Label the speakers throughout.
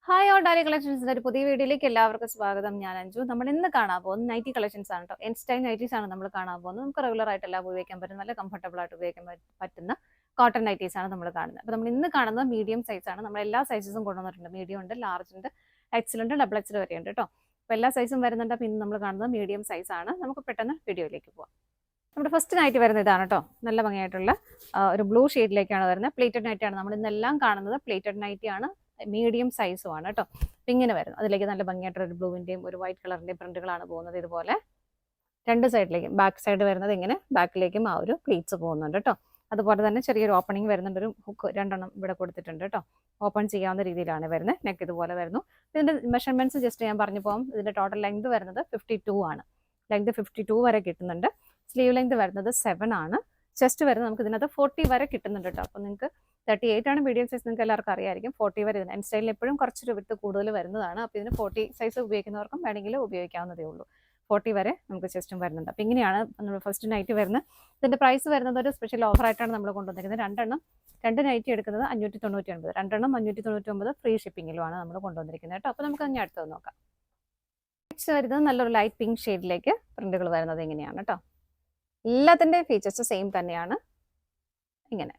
Speaker 1: Hi all ഡാലി കളക്ഷൻസിന്റെ ഒരു പുതിയ വീഡിയോയിലേക്ക് എല്ലാവർക്കും സ്വാഗതം. ഞാൻ അഞ്ജു. നമ്മൾ ഇന്ന് കാണാൻ പോകുന്നത് നൈറ്റി കളക്ഷൻസ് ആണ് കേട്ടോ. എൻസ്റ്റൈൽ നൈറ്റീസ് ആണ് നമ്മൾ കാണാൻ പോകുന്നത്. നമുക്ക് റെഗുലർ ആയിട്ട് എല്ലാം ഉപയോഗിക്കാൻ പറ്റുന്ന നല്ല കംഫർട്ടബിൾ ആയിട്ട് ഉപയോഗിക്കാൻ പറ്റുന്ന കോട്ടൺ നൈറ്റീസ് ആണ് നമ്മൾ കാണുന്നത്. അപ്പോൾ നമ്മൾ ഇന്ന് കാണുന്നത് മീഡിയം സൈസ് ആണ്. നമ്മൾ എല്ലാ സൈസസും കൊണ്ടുവന്നിട്ടുണ്ട്. മീഡിയം ഉണ്ട്, ലാർജ് ഉണ്ട്, എക്സൽ ഉണ്ട്, ഡബിൾ എക്സൽ വരെ ഉണ്ട് കേട്ടോ. അപ്പോൾ എല്ലാ സൈസും വരുന്നുണ്ട്. അപ്പോൾ ഇന്ന് നമ്മൾ കാണുന്നത് മീഡിയം സൈസ് ആണ്. നമുക്ക് പെട്ടെന്ന് വീഡിയോയിലേക്ക് പോകാം. നമ്മുടെ ഫസ്റ്റ് നൈറ്റ് വരുന്നത് ഇതാണ് കേട്ടോ. നല്ല ഭംഗിയായിട്ടുള്ള ഒരു ബ്ലൂ ഷെയ്ഡിലേക്കാണ് വരുന്നത്. പ്ലേറ്റഡ് നൈറ്റ് ആണ്. നമ്മൾ ഇന്നെല്ലാം കാണുന്നത് പ്ലേറ്റഡ് നൈറ്റി ആണ്. മീഡിയം സൈസും ആണ് കേട്ടോ. അപ്പം ഇങ്ങനെ വരുന്നു. അതിലേക്ക് നല്ല ഭംഗിയായിട്ടുള്ള ഒരു ബ്ലൂവിൻ്റെയും ഒരു വൈറ്റ് കളറിൻ്റെയും പ്രിന്റുകളാണ് പോകുന്നത്. ഇതുപോലെ രണ്ട് സൈഡിലേക്കും ബാക്ക് സൈഡ് വരുന്നത് ഇങ്ങനെ ബാക്കിലേക്കും ആ ഒരു പ്ലീറ്റ്സ് പോകുന്നുണ്ട് കേട്ടോ. അതുപോലെ തന്നെ ചെറിയൊരു ഓപ്പണിംഗ് വരുന്നുണ്ട്. ഒരു ഹുക്ക് രണ്ടെണ്ണം ഇവിടെ കൊടുത്തിട്ടുണ്ട് കേട്ടോ. ഓപ്പൺ ചെയ്യാവുന്ന രീതിയിലാണ് വരുന്നത്. നെക്ക് ഇതുപോലെ വരുന്നു. ഇതിൻ്റെ മെഷർമെന്റ്സ് ജസ്റ്റ് ഞാൻ പറഞ്ഞു പോകും. ഇതിൻ്റെ ടോട്ടൽ ലെങ്ത് വരുന്നത് 52 ആണ്. ലെങ്ത് 52 വരെ കിട്ടുന്നുണ്ട്. സ്ലീവ് ലെങ്ത് വരുന്നത് 7 ആണ്. ചെസ്റ്റ് വരുന്നത് നമുക്ക് ഇതിനകത്ത് 40 വരെ കിട്ടുന്നുണ്ട് കേട്ടോ. അപ്പോൾ നിങ്ങൾക്ക് 38 ആണ് മീഡിയം സൈസ്, നിങ്ങൾക്ക് എല്ലാവർക്കും അറിയാമായിരിക്കും. 40 വരെ ഇതിന് എൻ സ്റ്റൈലിൽ എപ്പോഴും കുറച്ചൊരു വിട്ട് കൂടുതൽ വരുന്നതാണ്. അപ്പോൾ ഇതിന് 40 സൈസ് ഉപയോഗിക്കുന്നവർക്കും വേണമെങ്കിൽ ഉപയോഗിക്കാവുന്നതേ ഉള്ളൂ. 40 വരെ നമുക്ക് ചെസ്റ്റും വരുന്നുണ്ട്. അപ്പോൾ ഇങ്ങനെയാണ് നമ്മൾ ഫസ്റ്റ് നൈറ്റ് വരുന്നത്. ഇതിൻ്റെ പ്രൈസ് വരുന്നത് ഒരു സ്പെഷ്യൽ ഓഫറായിട്ടാണ് നമ്മൾ കൊണ്ടുവന്നിരിക്കുന്നത്. രണ്ട് നൈറ്റി എടുക്കുന്നത് 599, രണ്ടെണ്ണം 599 ഫ്രീ ഷിപ്പിങ്ങിലുമാണ് നമ്മൾ കൊണ്ടുവന്നിരിക്കുന്നത് കേട്ടോ. അപ്പോൾ നമുക്ക് ഇനി അടുത്തത് നോക്കാം. നെക്സ്റ്റ് വരുന്നത് നല്ലൊരു ലൈറ്റ് പിങ്ക് ഷെയ്ഡിലേക്ക് പ്രിന്റുകൾ വരുന്നത് ഇങ്ങനെയാണ് കേട്ടോ. എല്ലാത്തിൻ്റെയും ഫീച്ചേഴ്സ് സെയിം തന്നെയാണ്. ഇങ്ങനെ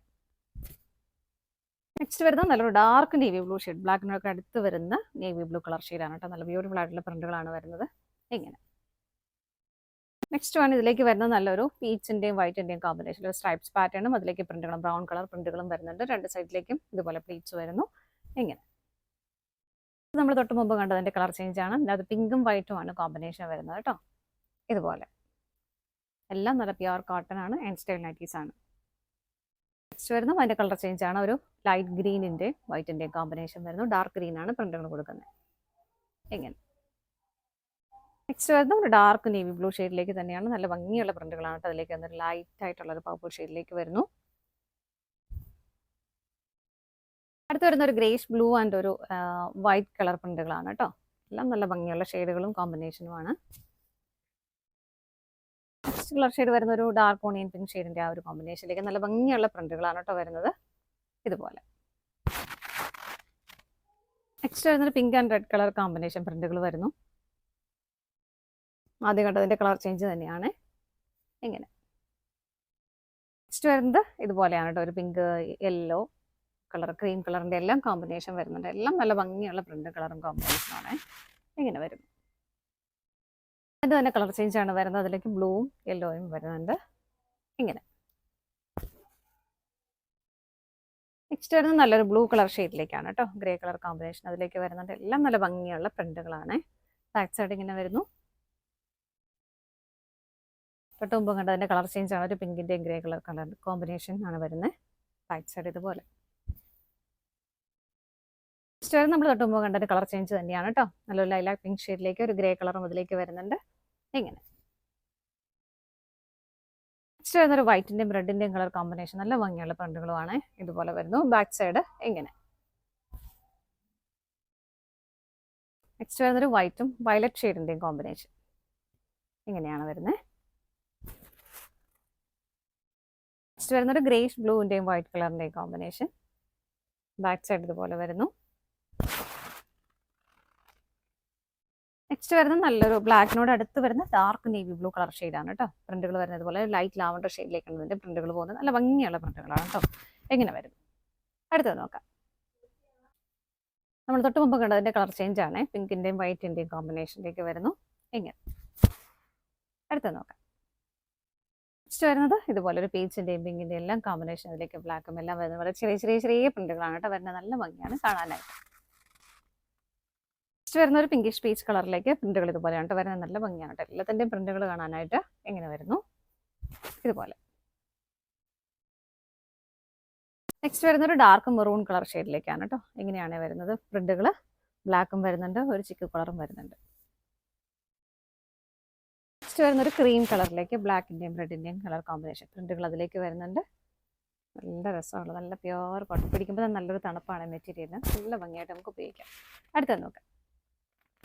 Speaker 1: നെക്സ്റ്റ് വരുന്നത് നല്ലൊരു ഡാർക്ക് നേവി ബ്ലൂ ഷെയ്ഡ്, ബ്ലാക്കിനൊക്കെ അടുത്ത് വരുന്ന നേവി ബ്ലൂ കളർ ഷെയ്ഡാണ് കേട്ടോ. നല്ല ബ്യൂട്ടിഫുൾ ആയിട്ടുള്ള പ്രിന്റുകളാണ് വരുന്നത് ഇങ്ങനെ. നെക്സ്റ്റ് ആണ് ഇതിലേക്ക് വരുന്നത് നല്ലൊരു പീച്ചിന്റെയും വൈറ്റിന്റെയും കോമ്പിനേഷൻ, ഒരു സ്ട്രൈപ്സ് പാറ്റേണും അതിലേക്ക് പ്രിന്റുകളും ബ്രൗൺ കളർ പ്രിന്റുകളും വരുന്നുണ്ട്. രണ്ട് സൈഡിലേക്കും ഇതുപോലെ പ്ലീറ്റ്സ് വരുന്നു ഇങ്ങനെ. നമ്മൾ തൊട്ട് മുമ്പ് കണ്ടതിന്റെ കളർ ചേഞ്ച് ആണ്. അത് പിങ്കും വൈറ്റും ആണ് കോമ്പിനേഷൻ വരുന്നത് കേട്ടോ. ഇതുപോലെ എല്ലാം നല്ല പ്യുവർ കോട്ടൺ ആണ്. എൻ സ്റ്റൈൽ നൈറ്റീസ് ആണ്. നെക്സ്റ്റ് വരുന്നത് അതിൻ്റെ കളർ ചേഞ്ച് ആണ്. ഒരു ലൈറ്റ് ഗ്രീനിൻ്റെയും വൈറ്റിൻ്റെയും കോമ്പിനേഷൻ വരുന്നു. ഡാർക്ക് ഗ്രീൻ ആണ് പ്രിന്റുകൾ കൊടുക്കുന്നത് ഇങ്ങനെ. നെക്സ്റ്റ് വരുന്നത് ഒരു ഡാർക്ക് നേവി ബ്ലൂ ഷെയ്ഡിലേക്ക് തന്നെയാണ്. നല്ല ഭംഗിയുള്ള പ്രിന്റുകളാണ്. അതിലേക്ക് വന്നൊരു ലൈറ്റ് ആയിട്ടുള്ള ഒരു പർപ്പിൾ ഷെയ്ഡിലേക്ക് വരുന്നു. അടുത്ത് വരുന്ന ഒരു ഗ്രേഷ് ബ്ലൂ ആൻഡ് ഒരു വൈറ്റ് കളർ പ്രിന്റുകളാണ് കേട്ടോ. എല്ലാം നല്ല ഭംഗിയുള്ള ഷെയ്ഡുകളും കോമ്പിനേഷനുമാണ്. നെക്സ്റ്റ് കളർ ഷെയ്ഡ് വരുന്ന ഒരു ഡാർക്ക് ഓണിയൻ പിങ്ക് ഷെയ്ഡിന്റെ ആ ഒരു കോമ്പിനേഷനിലേക്ക് നല്ല ഭംഗിയുള്ള പ്രിന്റുകളാണ് കേട്ടോ വരുന്നത് ഇതുപോലെ. നെക്സ്റ്റ് വരുന്നത് pink and red colour combination പ്രിന്റുകൾ വരുന്നു. ആദ്യം കണ്ടതിന്റെ കളർ ചേഞ്ച് തന്നെയാണ് ഇങ്ങനെ. നെക്സ്റ്റ് വരുന്നത് ഇതുപോലെയാണ് കേട്ടോ. ഒരു പിങ്ക്, യെല്ലോ കളർ, ക്രീം കളറിന്റെ എല്ലാം കോമ്പിനേഷൻ വരുന്നുണ്ട്. എല്ലാം നല്ല ഭംഗിയുള്ള പ്രിന്റ് കളറും കോമ്പിനേഷനാണ് ഇങ്ങനെ വരുന്നത്. അതിൻ്റെ തന്നെ കളർ ചേഞ്ച് ആണ് വരുന്നത്. അതിലേക്ക് ബ്ലൂവും യെല്ലോയും വരുന്നുണ്ട് ഇങ്ങനെ. നെക്സ്റ്റ് വരുന്നത് നല്ലൊരു ബ്ലൂ കളർ ഷെയ്ഡിലേക്കാണ് കേട്ടോ. ഗ്രേ കളർ കോമ്പിനേഷൻ അതിലേക്ക് വരുന്നുണ്ട്. എല്ലാം നല്ല ഭംഗിയുള്ള പ്രിന്റുകളാണ്. ബാക്ക് സൈഡ് ഇങ്ങനെ വരുന്നു. തൊട്ട് മുമ്പ് കണ്ടതിൻ്റെ കളർ ചേഞ്ച് ആണ്. ഒരു പിങ്കിൻ്റെയും ഗ്രേ കളർ കോമ്പിനേഷൻ ആണ് വരുന്നത്. ബാക്ക് സൈഡ് ഇതുപോലെ. നെക്സ്റ്റ് വരുന്നത് നമ്മൾ തൊട്ട് മുമ്പ് കണ്ടതിൻ്റെ കളർ ചേഞ്ച് തന്നെയാണ് കേട്ടോ. നല്ലൊരു ലൈലാക്ക് പിങ്ക് ഷെയ്ഡിലേക്ക് ഒരു ഗ്രേ കളറും അതിലേക്ക് വരുന്നുണ്ട് ഇങ്ങനെ. നെക്സ്റ്റ് വരുന്ന ഒരു വൈറ്റിന്റെയും റെഡിന്റെയും കളർ കോമ്പിനേഷൻ നല്ല ഭംഗിയുള്ള പ്രിന്റുകളുമാണ്. ഇതുപോലെ വരുന്നു. ബാക്ക് സൈഡ് ഇങ്ങനെ. നെക്സ്റ്റ് വരുന്നൊരു വൈറ്റും വയലറ്റ് ഷെയ്ഡിന്റെയും കോമ്പിനേഷൻ ഇങ്ങനെയാണ് വരുന്നത്. നെക്സ്റ്റ് വരുന്നൊരു ഗ്രേഷ് ബ്ലൂവിന്റെയും വൈറ്റ് കളറിന്റെയും കോമ്പിനേഷൻ. ബാക്ക് സൈഡ് ഇതുപോലെ വരുന്നു. നെക്സ്റ്റ് വരുന്നത് നല്ലൊരു ബ്ലാക്കിനോട് അടുത്ത് വരുന്ന ഡാർക്ക് നേവി ബ്ലൂ കളർ ഷെയ്ഡാണ് കേട്ടോ. പ്രിന്റുകൾ വരുന്നത് പോലെ ലൈറ്റ് ലാവണ്ടർ ഷെയ്ഡിലേക്കാണ് ഇതിന്റെ പ്രിന്റുകൾ പോകുന്നത്. നല്ല ഭംഗിയുള്ള പ്രിന്റുകളാണ് കേട്ടോ. എങ്ങനെ വരും അടുത്തത് നോക്കാം. നമ്മൾ തൊട്ട് മുമ്പ് കണ്ടതിന്റെ കളർ ചേഞ്ച് ആണ്. പിങ്കിന്റെയും വൈറ്റിന്റെയും കോമ്പിനേഷനിലേക്ക് വരുന്നു ഇങ്ങനെ. അടുത്തത് നോക്കാം. നെക്സ്റ്റ് വരുന്നത് ഇതുപോലെ ഒരു പീച്ചിന്റെയും പിങ്കിന്റെയും എല്ലാം കോമ്പിനേഷൻ, അതിലേക്ക് ബ്ലാക്കും എല്ലാം വരുന്നത് പോലെ ചെറിയ ചെറിയ ചെറിയ പ്രിന്റുകളാണ് കേട്ടോ വരുന്നത്. നല്ല ഭംഗിയാണ് കാണാനായിട്ട്. നെക്സ്റ്റ് വരുന്ന ഒരു പിങ്കിഷ് പീച്ച് കളറിലേക്ക് പ്രിന്റുകൾ ഇതുപോലെയാണ് കേട്ടോ വരുന്നത്. നല്ല ഭംഗിയാണ് കേട്ടോ. എല്ലാത്തിൻ്റെയും പ്രിന്റുകൾ കാണാനായിട്ട് എങ്ങനെ വരുന്നു ഇതുപോലെ. നെക്സ്റ്റ് വരുന്ന ഒരു ഡാർക്ക് മെറൂൺ കളർ ഷെയ്ഡിലേക്കാണ് കേട്ടോ. ഇങ്ങനെയാണ് വരുന്നത്. പ്രിന്റുകൾ ബ്ലാക്കും വരുന്നുണ്ട്, ഒരു ചിക്ക് കളറും വരുന്നുണ്ട്. നെക്സ്റ്റ് വരുന്ന ഒരു ക്രീം കളറിലേക്ക് ബ്ലാക്കിന്റെയും റെഡിന്റെയും കളർ കോമ്പിനേഷൻ പ്രിന്റുകൾ അതിലേക്ക് വരുന്നുണ്ട്. നല്ല രസമുള്ള നല്ല പ്യുവർ കോട്ടൺ. പിടിക്കുമ്പോൾ നല്ലൊരു തണുപ്പാണ് മെറ്റീരിയലിന്. നല്ല ഭംഗിയായിട്ട് നമുക്ക് ഉപയോഗിക്കാം. അടുത്തത് നോക്കാം.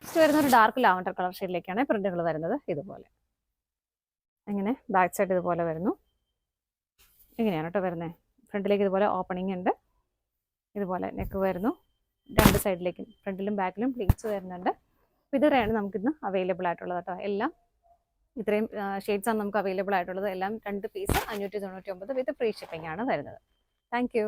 Speaker 1: നെക്സ്റ്റ് വരുന്ന ഒരു ഡാർക്ക് ലാവണ്ടർ കളർ ഷെയ്ഡിലേക്കാണ് പ്രിന്റുകൾ വരുന്നത് ഇതുപോലെ. അങ്ങനെ ബാക്ക് സൈഡ് ഇതുപോലെ വരുന്നു. ഇങ്ങനെയാണ് കേട്ടോ വരുന്നത്. ഫ്രണ്ടിലേക്ക് ഇതുപോലെ ഓപ്പണിംഗ് ഉണ്ട്. ഇതുപോലെ നെക്ക് വരുന്നു. രണ്ട് സൈഡിലേക്കും ഫ്രണ്ടിലും ബാക്കിലും പ്ലീറ്റ്സ് വരുന്നുണ്ട്. ഇത്രയാണ് നമുക്കിന്ന് അവൈലബിൾ ആയിട്ടുള്ളത് കേട്ടോ. എല്ലാം ഇത്രയും ഷെയ്ഡ്സ് ആണ് നമുക്ക് അവൈലബിൾ ആയിട്ടുള്ളത്. എല്ലാം 2 പീസ് 599 വിത്ത് ഫ്രീ ഷിപ്പിംഗ് ആണ് വരുന്നത്. Thank you.